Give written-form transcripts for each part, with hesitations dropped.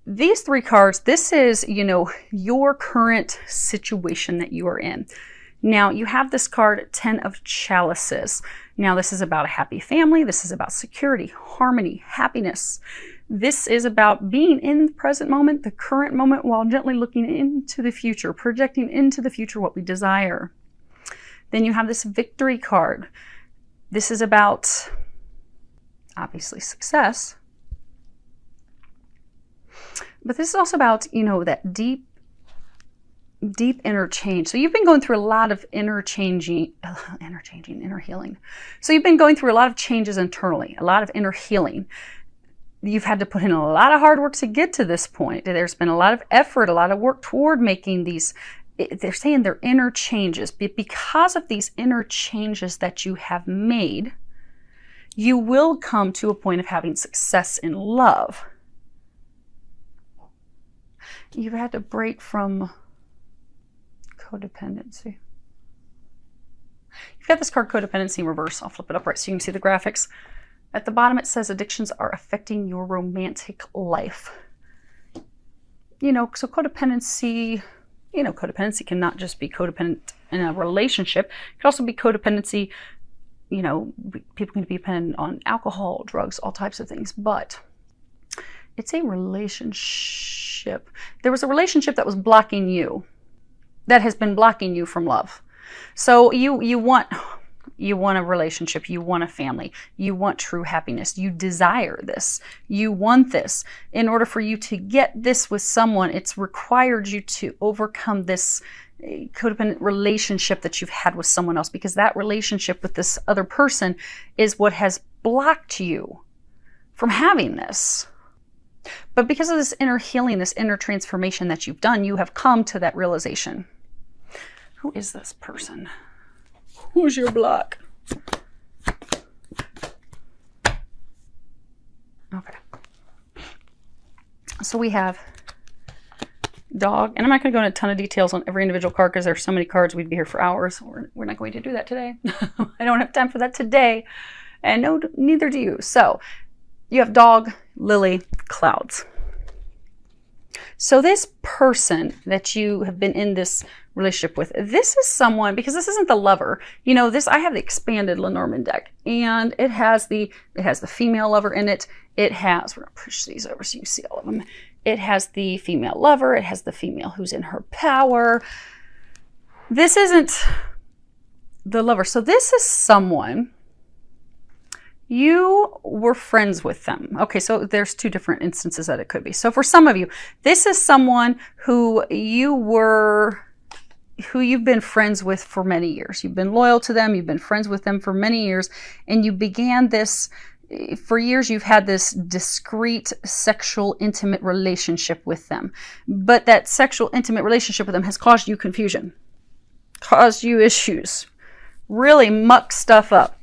these 3 cards, this is, your current situation that you are in. Now, you have this card, 10 of Chalices. Now, this is about a happy family. This is about security, harmony, happiness. This is about being in the present moment, the current moment, while gently looking into the future, projecting into the future what we desire. Then you have this Victory card. This is about, obviously, success. But this is also about, that deep inner change. So you've been going through a lot of inner healing. So you've been going through a lot of changes internally, a lot of inner healing. You've had to put in a lot of hard work to get to this point. There's been a lot of effort, a lot of work toward making these, they're saying they're inner changes. But because of these inner changes that you have made, you will come to a point of having success in love. You've had to break from codependency. You've got this card, codependency, in reverse. I'll flip it upright so you can see the graphics. At the bottom, it says addictions are affecting your romantic life. So codependency, codependency can not just be codependent in a relationship. It can also be codependency, people can be dependent on alcohol, drugs, all types of things. But it's a relationship. There was a relationship that was blocking you, that has been blocking you from love. So you want a relationship, you want a family, you want true happiness, you desire this, you want this. In order for you to get this with someone, it's required you to overcome this codependent relationship that you've had with someone else, because that relationship with this other person is what has blocked you from having this. But because of this inner healing, this inner transformation that you've done, you have come to that realization. Who is this person? Who's your block? Okay. So we have dog, and I'm not going to go into a ton of details on every individual card because there's so many cards, we'd be here for hours. We're not going to do that today. I don't have time for that today, and no, neither do you. So you have dog, lily, clouds. So this person that you have been in this relationship with, this is someone, because this isn't the lover. I have the expanded Lenormand deck, and it has the female lover in it. It has, we're going to push these over so you can see all of them. It has the female lover. It has the female who's in her power. This isn't the lover. So this is someone, you were friends with them. Okay, so there's 2 different instances that it could be. So for some of you, this is someone who you've been friends with for many years. You've been loyal to them. You've been friends with them for many years. And you began this, for years you've had this discreet, sexual, intimate relationship with them. But that sexual, intimate relationship with them has caused you confusion, caused you issues, really mucked stuff up.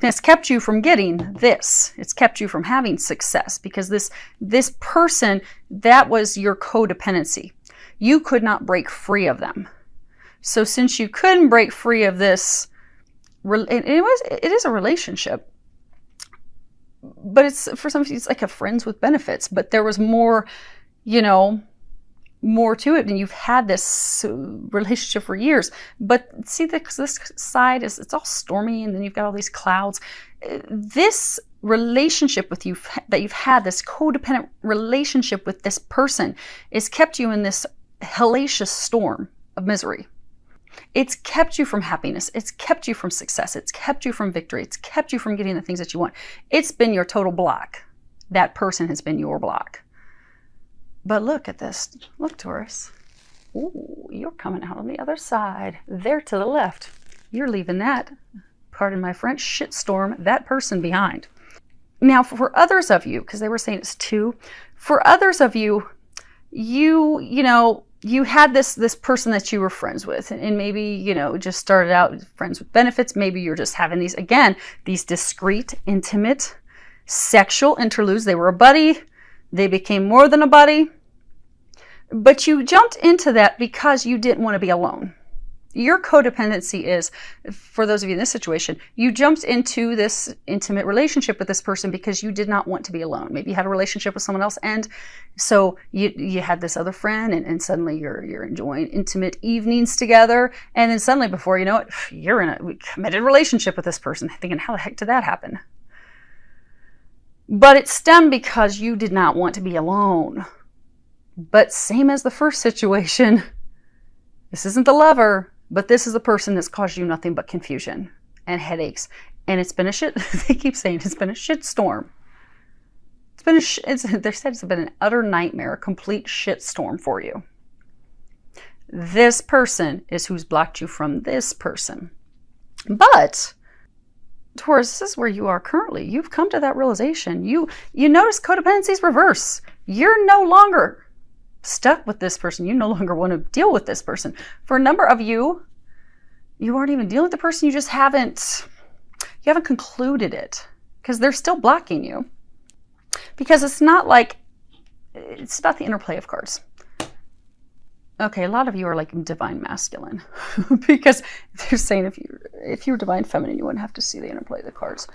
It's kept you from getting this. It's kept you from having success, because this person, that was your codependency. You could not break free of them. So since you couldn't break free of this, it is a relationship, but it's, for some people, it's like a friends with benefits, but there was more, more to it, and you've had this relationship for years. But see, this side is, it's all stormy, and then you've got all these clouds. This relationship with you, that you've had, this codependent relationship with this person, is kept you in this hellacious storm of misery. It's kept you from happiness. It's kept you from success. It's kept you from victory. It's kept you from getting the things that you want. It's been your total block. That person has been your block. But look at this. Look, Taurus. Ooh, you're coming out on the other side. There to the left. You're leaving that, pardon my French, shitstorm, that person behind. Now, for others of you, because they were saying it's 2, for others of you, you had this person that you were friends with, and maybe, just started out friends with benefits. Maybe you're just having these discreet, intimate, sexual interludes. They were a buddy. They became more than a buddy. But you jumped into that because you didn't want to be alone. Your codependency is, for those of you in this situation, you jumped into this intimate relationship with this person because you did not want to be alone. Maybe you had a relationship with someone else, and so you had this other friend, and suddenly you're enjoying intimate evenings together, and then suddenly, before you know it, you're in a committed relationship with this person, thinking, how the heck did that happen? But it stemmed because you did not want to be alone. But same as the first situation, this isn't the lover, but this is the person that's caused you nothing but confusion and headaches. And it's been a shit, they keep saying it's been a shit storm. They said it's been an utter nightmare, a complete shit storm for you. This person is who's blocked you from this person. But Taurus, this is where you are currently. You've come to that realization. You notice codependency's reverse. You're no longer stuck with this person. You no longer want to deal with this person. For a number of you, you aren't even dealing with the person. You just haven't concluded it because they're still blocking you. Because it's not the interplay of cards. Okay, a lot of you are like divine masculine because they're saying if you were divine feminine, you wouldn't have to see the interplay of the cards.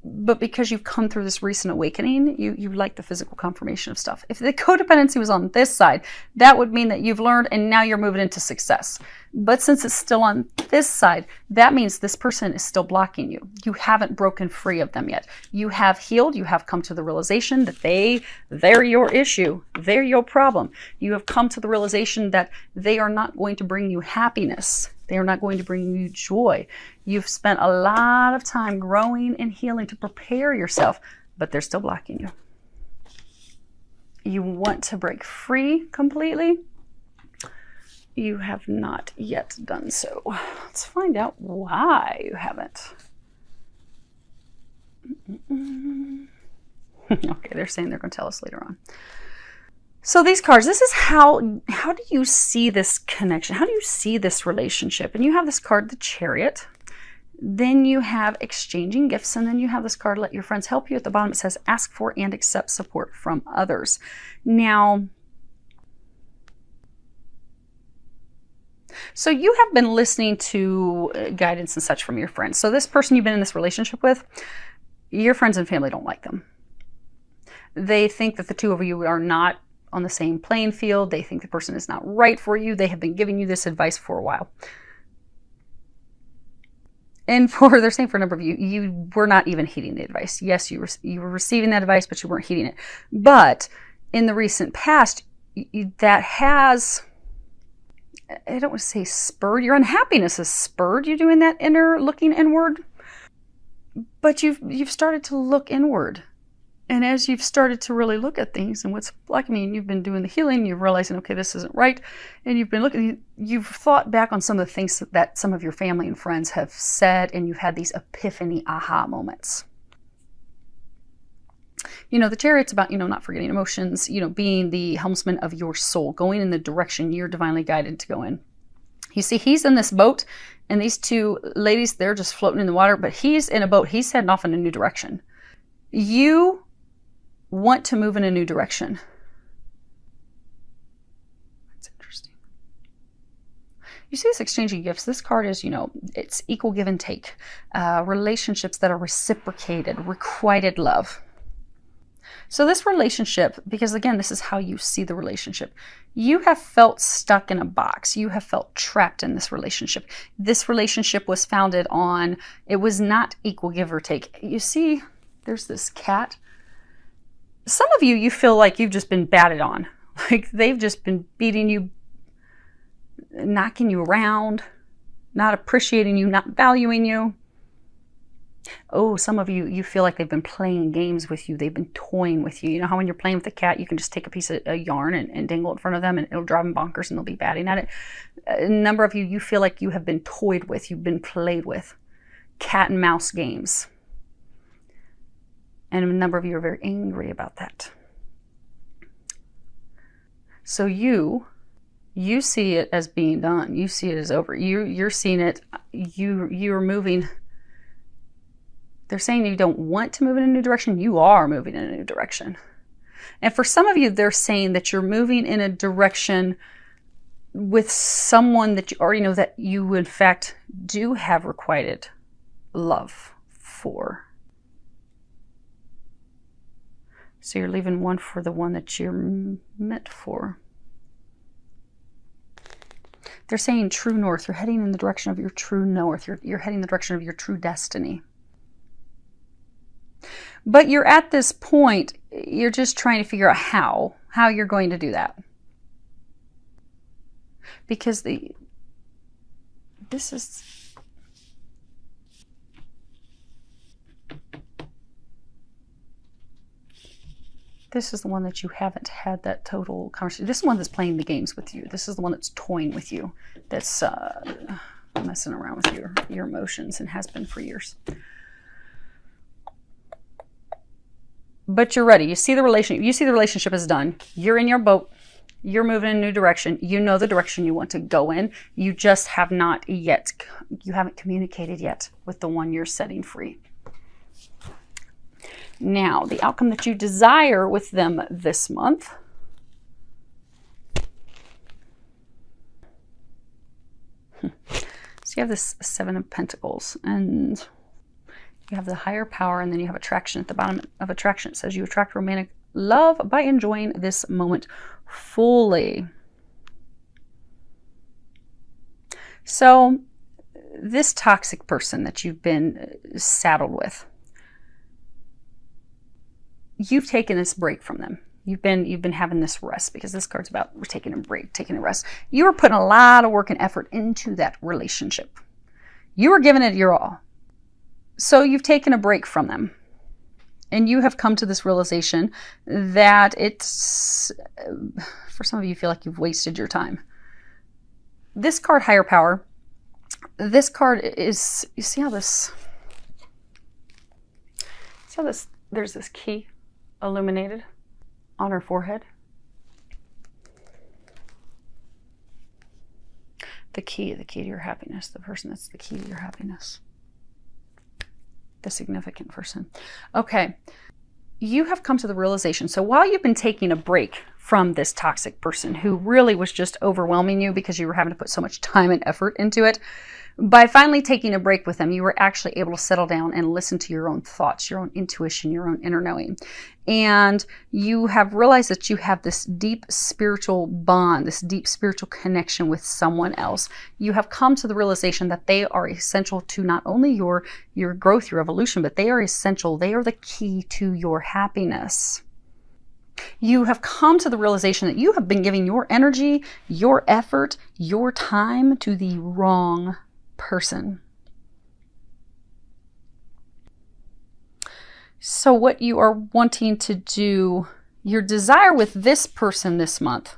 But because you've come through this recent awakening, you like the physical confirmation of stuff. If the codependency was on this side, that would mean that you've learned and now you're moving into success. But since it's still on this side, that means this person is still blocking you. You haven't broken free of them yet. You have healed. You have come to the realization that they're your issue. They're your problem. You have come to the realization that they are not going to bring you happiness. They are not going to bring you joy. You've spent a lot of time growing and healing to prepare yourself, but they're still blocking you. You want to break free completely. You have not yet done so. Let's find out why you haven't. Okay, they're saying they're going to tell us later on. So these cards, this is how do you see this connection? How do you see this relationship? And you have this card, the Chariot. Then you have exchanging gifts. And then you have this card, let your friends help you. At the bottom it says, ask for and accept support from others. Now, so you have been listening to guidance and such from your friends. So this person you've been in this relationship with, your friends and family don't like them. They think that the two of you are not on the same playing field. They think the person is not right for you. They have been giving you this advice for a while. And they're saying for a number of you, you were not even heeding the advice. Yes, you were receiving that advice, but you weren't heeding it. But in the recent past, that has, I don't want to say spurred, your unhappiness has spurred you doing that inner looking inward. But you've started to look inward. And as you've started to really look at things and what's blocking me, and you've been doing the healing, you're realizing, okay, this isn't right. And you've been looking, you've thought back on some of the things that some of your family and friends have said, and you've had these epiphany aha moments. You know, the Chariot's about, not forgetting emotions, being the helmsman of your soul, going in the direction you're divinely guided to go in. You see, he's in this boat, and these two ladies, they're just floating in the water, but he's in a boat. He's heading off in a new direction. You want to move in a new direction. That's interesting. You see this exchanging gifts. This card is, it's equal give and take. Relationships that are reciprocated, requited love. So this relationship, because again, this is how you see the relationship. You have felt stuck in a box. You have felt trapped in this relationship. This relationship was founded on, it was not equal give or take. You see, there's this cat. Some of you feel like you've just been batted on. Like they've just been beating you, knocking you around, not appreciating you, not valuing you. Oh, some of you feel like they've been playing games with you. They've been toying with you. You know how when you're playing with a cat, you can just take a piece of yarn and dangle it in front of them and it'll drive them bonkers and they'll be batting at it. A number of you feel like you have been toyed with. You've been played with. Cat and mouse games. And a number of you are very angry about that. So you see it as being done. You see it as over. You're seeing it. You're moving. They're saying you don't want to move in a new direction. You are moving in a new direction. And for some of you, they're saying that you're moving in a direction with someone that you already know that you, in fact, do have requited love for. So you're leaving one for the one that you're meant for. They're saying true north. You're heading in the direction of your true north. You're heading in the direction of your true destiny. But you're at this point, you're just trying to figure out how you're going to do that. Because this is the one that you haven't had that total conversation. This is the one that's playing the games with you. This is the one that's toying with you. That's messing around with your emotions and has been for years. But you're ready. You see the relationship is done. You're in your boat. You're moving in a new direction. You know the direction you want to go in. You just have not yet, you haven't communicated yet with the one you're setting free. Now, the outcome that you desire with them this month. So you have this Seven of Pentacles, and you have the higher power, and then you have attraction at the bottom of attraction. It says you attract romantic love by enjoying this moment fully. So this toxic person that you've been saddled with, you've taken this break from them. You've been having this rest, because this card's about taking a break, taking a rest. You were putting a lot of work and effort into that relationship. You were giving it your all. So you've taken a break from them. And you have come to this realization that it's, for some of you, feel like you've wasted your time. This card, higher power, this card is, you see how this, there's this key illuminated on her forehead. The key to your happiness, the person that's the key to your happiness. The significant person. Okay, you have come to the realization. So while you've been taking a break from this toxic person who really was just overwhelming you because you were having to put so much time and effort into it, by finally taking a break with them, you were actually able to settle down and listen to your own thoughts, your own intuition, your own inner knowing. And you have realized that you have this deep spiritual bond, this deep spiritual connection with someone else. You have come to the realization that they are essential to not only your growth, your evolution, but they are essential. They are the key to your happiness. You have come to the realization that you have been giving your energy, your effort, your time to the wrong person. So what you are wanting to do, your desire with this person this month.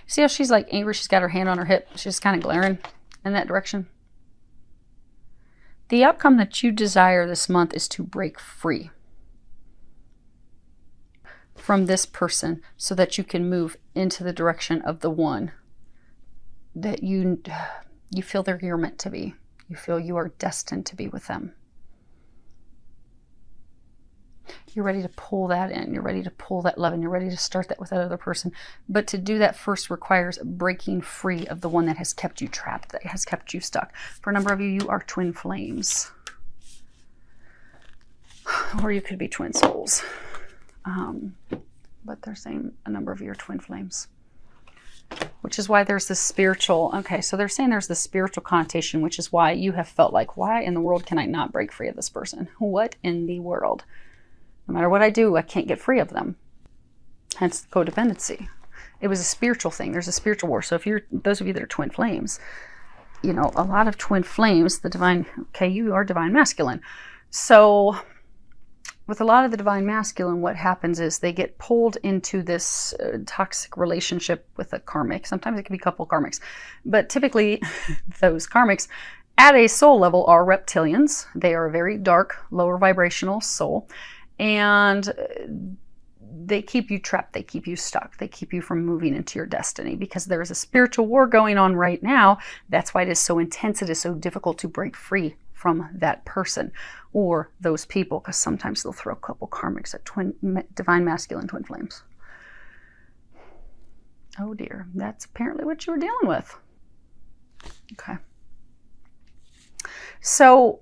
See how she's like angry? She's got her hand on her hip. She's just kind of glaring in that direction. The outcome that you desire this month is to break free from this person so that you can move into the direction of the one that you feel that you're meant to be. You feel you are destined to be with them. You're ready to pull that in. You're ready to pull that love in. You're ready to start that with that other person. But to do that first requires breaking free of the one that has kept you trapped, that has kept you stuck. For a number of you, you are twin flames. Or you could be twin souls. But they're saying a number of you are twin flames. Which is why there's this spiritual, okay, so they're saying there's this spiritual connotation, which is why you have felt like, why in the world can I not break free of this person? What in the world? No matter what I do, I can't get free of them. Hence codependency. It was a spiritual thing. There's a spiritual war. So if you're, those of you that are twin flames, you know, a lot of twin flames, the divine, okay, you are divine masculine. So with a lot of the divine masculine, what happens is they get pulled into this toxic relationship with a karmic. Sometimes it can be a couple karmics. But typically, those karmics at a soul level are reptilians. They are a very dark, lower vibrational soul. And they keep you trapped. They keep you stuck. They keep you from moving into your destiny because there is a spiritual war going on right now. That's why it is so intense. It is so difficult to break free from that person or those people, because sometimes they'll throw a couple karmics at divine masculine twin flames. Oh dear, that's apparently what you were dealing with. Okay. So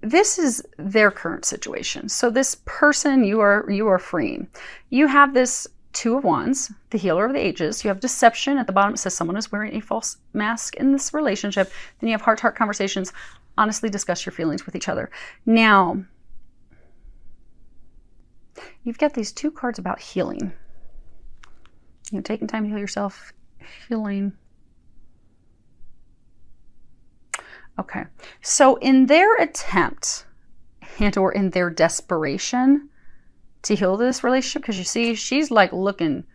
this is their current situation. So this person you are freeing. You have this Two of Wands, the healer of the ages. You have deception. At the bottom it says someone is wearing a false mask in this relationship. Then you have heart-to-heart conversations. Honestly discuss your feelings with each other. Now, you've got these two cards about healing. You know, taking time to heal yourself, healing. Okay, so in their attempt and or in their desperation to heal this relationship, because you see she's like looking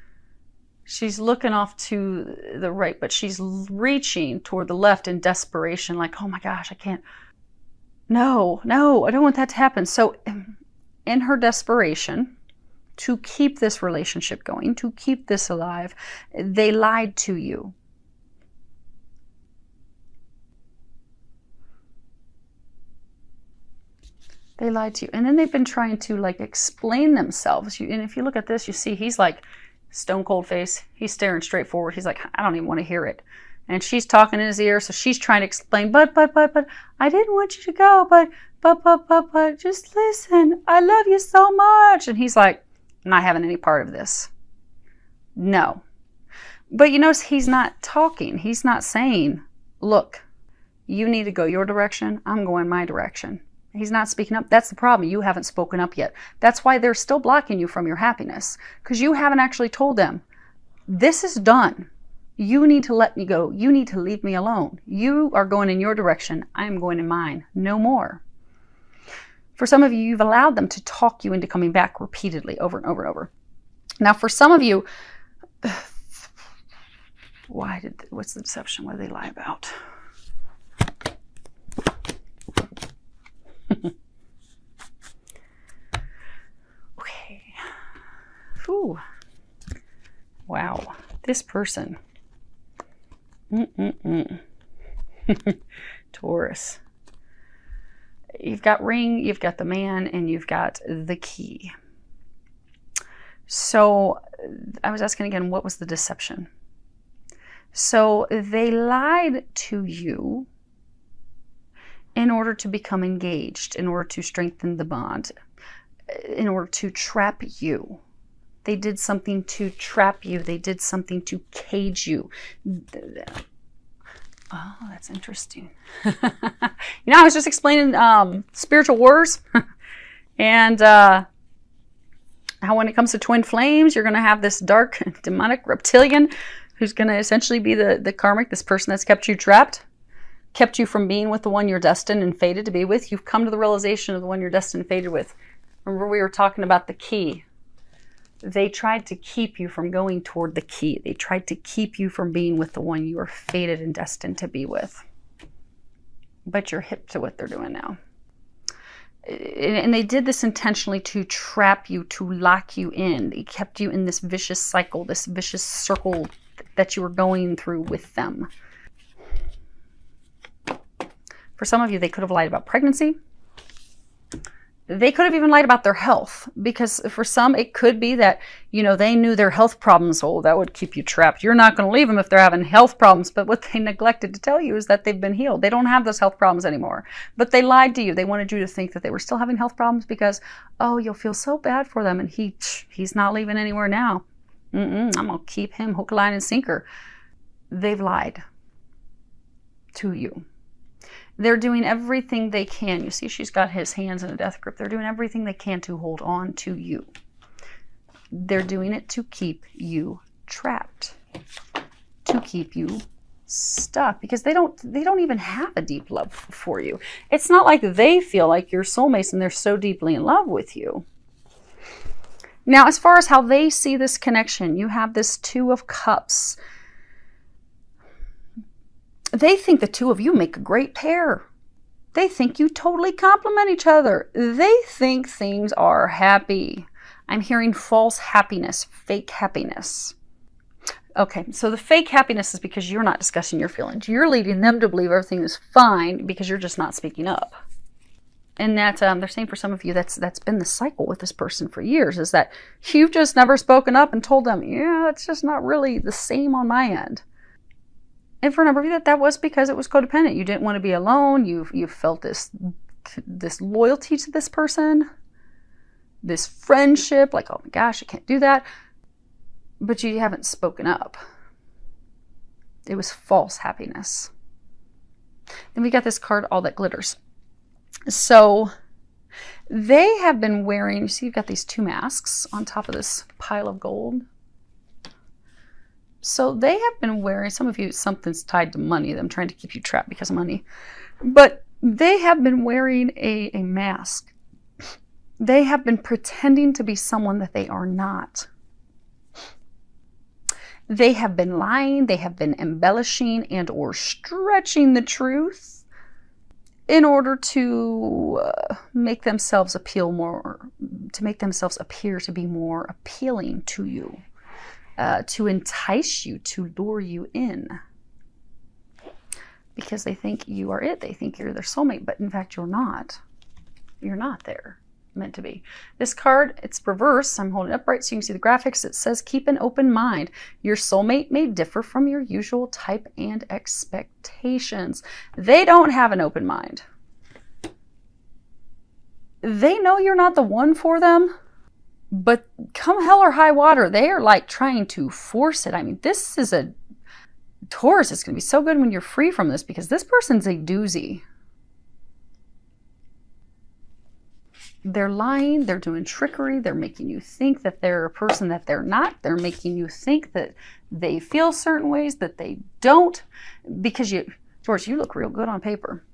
off to the right, but she's reaching toward the left in desperation, like, oh my gosh, I can't, no, I don't want that to happen. So in her desperation to keep this relationship going, to keep this alive, they lied to you. They lied to you. And then they've been trying to like explain themselves. And if you look at this, you see he's like stone cold face. He's staring straight forward. He's like, I don't even want to hear it. And she's talking in his ear. So she's trying to explain, but, I didn't want you to go. But, just listen. I love you so much. And he's like, I'm not having any part of this. No. But you notice he's not talking. He's not saying, look, you need to go your direction. I'm going my direction. He's not speaking up. That's the problem. You haven't spoken up yet. That's why they're still blocking you from your happiness, because you haven't actually told them, this is done. You need to let me go. You need to leave me alone. You are going in your direction. I'm going in mine. No more. For some of you, you've allowed them to talk you into coming back repeatedly over and over and over. Now, for some of you, what's the deception? What do they lie about? Okay. Ooh. Wow. This person. Taurus. You've got ring, you've got the man, and you've got the key. So I was asking again, what was the deception? So they lied to you in order to become engaged, in order to strengthen the bond, in order to trap you. They did something to trap you. They did something to cage you. Oh, that's interesting. I was just explaining spiritual wars and how when it comes to twin flames, you're going to have this dark demonic reptilian who's going to essentially be the karmic, this person that's kept you trapped, kept you from being with the one you're destined and fated to be with. You've come to the realization of the one you're destined and fated with. Remember we were talking about the key. They tried to keep you from going toward the key. They tried to keep you from being with the one you are fated and destined to be with. But you're hip to what they're doing now. And they did this intentionally to trap you, to lock you in. They kept you in this vicious cycle, this vicious circle that you were going through with them. For some of you, they could have lied about pregnancy. They could have even lied about their health, because for some, it could be that, they knew their health problems. Oh, that would keep you trapped. You're not going to leave them if they're having health problems. But what they neglected to tell you is that they've been healed. They don't have those health problems anymore. But they lied to you. They wanted you to think that they were still having health problems because, oh, you'll feel so bad for them. And he's not leaving anywhere now. I'm going to keep him hook, line, and sinker. They've lied to you. They're doing everything they can. You see, she's got his hands in a death grip. They're doing everything they can to hold on to you. They're doing it to keep you trapped, to keep you stuck, because they don't even have a deep love for you. It's not like they feel like you're soulmates and they're so deeply in love with you. Now, as far as how they see this connection, you have this Two of Cups. They think the two of you make a great pair. They think you totally complement each other. They think things are happy. I'm hearing false happiness, fake happiness. Okay, so the fake happiness is because you're not discussing your feelings. You're leading them to believe everything is fine because you're just not speaking up. And that they're saying for some of you, that's been the cycle with this person for years, is that you've just never spoken up and told them, yeah, it's just not really the same on my end. And for a number of you, that was because it was codependent. You didn't want to be alone. You felt this loyalty to this person, this friendship, like, oh my gosh, I can't do that. But you haven't spoken up. It was false happiness. Then we got this card, All That Glitters. So they have been wearing, you see you've got these two masks on top of this pile of gold. So they have been wearing, some of you, something's tied to money, them trying to keep you trapped because of money. But they have been wearing a mask. They have been pretending to be someone that they are not. They have been lying, they have been embellishing and or stretching the truth in order to make themselves appear to be more appealing to you, to entice you, to lure you in. Because they think you are it, they think you're their soulmate, but in fact you're not. You're not there. Meant to be. This card, it's reverse. I'm holding it upright so you can see the graphics. It says keep an open mind. Your soulmate may differ from your usual type and expectations. They don't have an open mind. They know you're not the one for them, but come hell or high water, they are like trying to force it. I mean, this is a Taurus. It's going to be so good when you're free from this, because this person's a doozy. They're lying, they're doing trickery, they're making you think that they're a person that they're not. They're making you think that they feel certain ways that they don't, because George, you look real good on paper.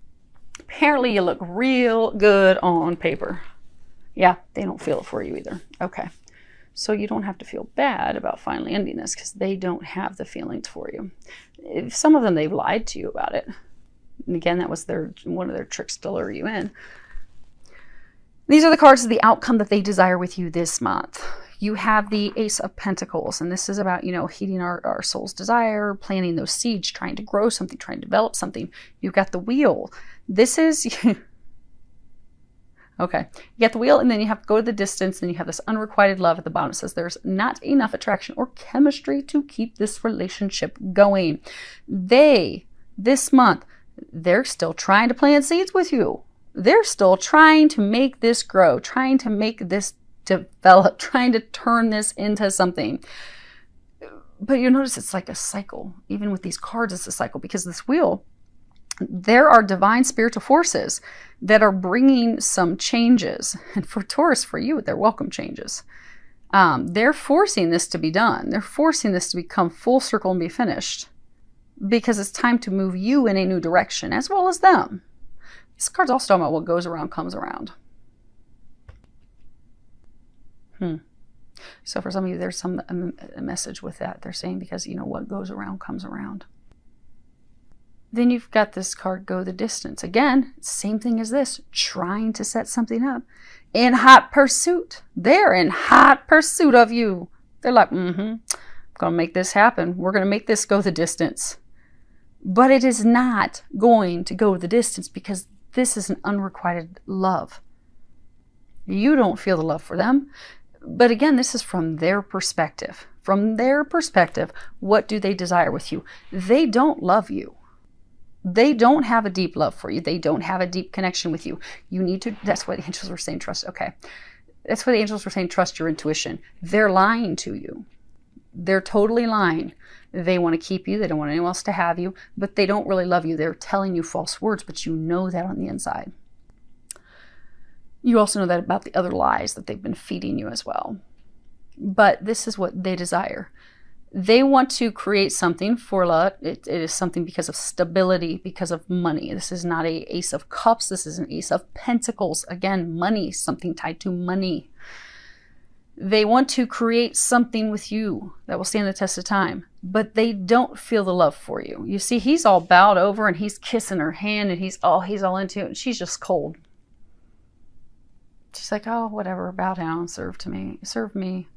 Apparently you look real good on paper. Yeah, they don't feel it for you either. Okay. So you don't have to feel bad about finally ending this, because they don't have the feelings for you. If some of them, they've lied to you about it. And again, that was one of their tricks to lure you in. These are the cards of the outcome that they desire with you this month. You have the Ace of Pentacles, and this is about, heeding our soul's desire, planting those seeds, trying to grow something, trying to develop something. You've got the Wheel. This is, okay, you got the Wheel, and then you have to go to the distance, and you have this unrequited love at the bottom. It says there's not enough attraction or chemistry to keep this relationship going. This month, they're still trying to plant seeds with you. They're still trying to make this grow, trying to make this develop, trying to turn this into something. But you notice it's like a cycle. Even with these cards, it's a cycle, because this Wheel, there are divine spiritual forces that are bringing some changes. And for Taurus, for you, they're welcome changes. They're forcing this to be done. They're forcing this to become full circle and be finished, because it's time to move you in a new direction, as well as them. This card's also talking about what goes around comes around. So for some of you, there's a message with that. They're saying, because, what goes around comes around. Then you've got this card, Go the Distance. Again, same thing as this, trying to set something up. In hot pursuit. They're in hot pursuit of you. They're like, I'm going to make this happen. We're going to make this go the distance. But it is not going to go the distance, because this is an unrequited love. You don't feel the love for them. But again, this is from their perspective. From their perspective, what do they desire with you? They don't love you. They don't have a deep love for you. They don't have a deep connection with you. You need to, that's why the angels were saying trust. Okay. That's why the angels were saying trust your intuition. They're lying to you. They're totally lying. They want to keep you. They don't want anyone else to have you, but they don't really love you. They're telling you false words, but you know that on the inside. You also know that about the other lies that they've been feeding you as well. But this is what they desire. They want to create something for love. It is something because of stability, because of money. This is not an Ace of Cups. This is an Ace of Pentacles. Again, money, something tied to money. They want to create something with you that will stand the test of time, but they don't feel the love for you. You see, he's all bowed over and he's kissing her hand and he's all into it, and she's just cold. She's like, oh, whatever, bow down, serve me.